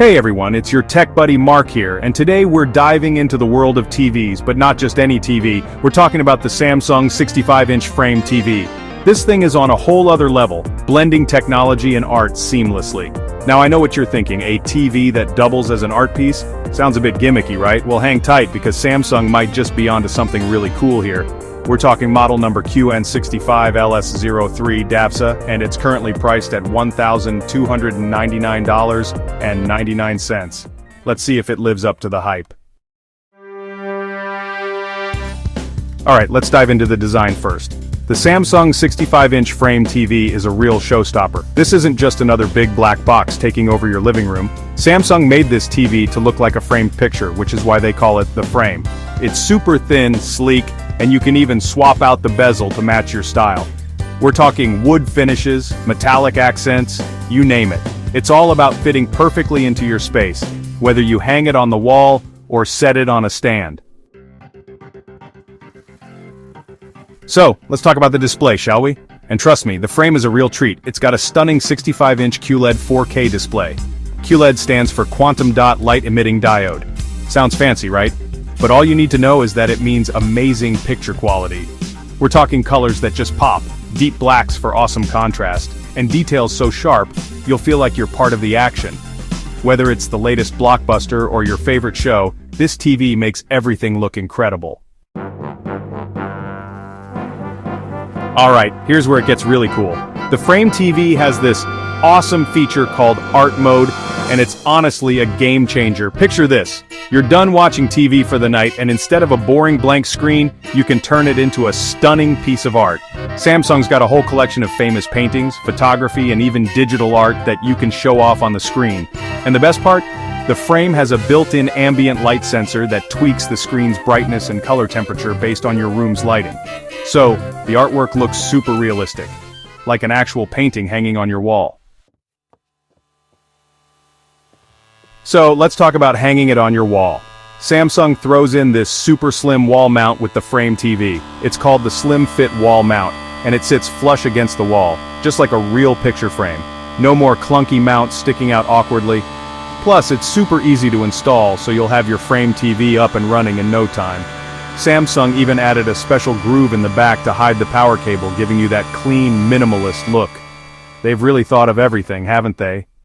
Hey everyone, it's your tech buddy Mark here, and today we're diving into the world of TVs, but not just any TV. We're talking about the Samsung 65-inch frame TV. This thing is on a whole other level, blending technology and art seamlessly. Now I know what you're thinking, a TV that doubles as an art piece? Sounds a bit gimmicky, right? Well, hang tight because Samsung might just be onto something really cool here. We're talking model number QN65LS03DAFXZA, and it's currently priced at $1,299.99. Let's see if it lives up to the hype. Alright, let's dive into the design first. The Samsung 65-inch frame TV is a real showstopper. This isn't just another big black box taking over your living room. Samsung made this TV to look like a framed picture, which is why they call it the frame. It's super thin, sleek, and you can even swap out the bezel to match your style. We're talking wood finishes, metallic accents, you name it. It's all about fitting perfectly into your space, whether you hang it on the wall or set it on a stand. So, let's talk about the display, shall we? And trust me, the frame is a real treat. It's got a stunning 65-inch QLED 4K display. QLED stands for Quantum Dot Light Emitting Diode. Sounds fancy, right? But all you need to know is that it means amazing picture quality. We're talking colors that just pop, deep blacks for awesome contrast, and details so sharp, you'll feel like you're part of the action. Whether it's the latest blockbuster or your favorite show, this TV makes everything look incredible. Alright, here's where it gets really cool. The frame TV has this awesome feature called Art Mode, and it's honestly a game changer. Picture this. You're done watching TV for the night, and instead of a boring blank screen, you can turn it into a stunning piece of art. Samsung's got a whole collection of famous paintings, photography, and even digital art that you can show off on the screen. And the best part? The frame has a built-in ambient light sensor that tweaks the screen's brightness and color temperature based on your room's lighting. So, the artwork looks super realistic, like an actual painting hanging on your wall. So, let's talk about hanging it on your wall. Samsung throws in this super slim wall mount with the frame TV. It's called the Slim Fit Wall Mount, and it sits flush against the wall, just like a real picture frame. No more clunky mounts sticking out awkwardly. Plus, it's super easy to install, so you'll have your frame TV up and running in no time. Samsung even added a special groove in the back to hide the power cable, giving you that clean, minimalist look. They've really thought of everything, haven't they?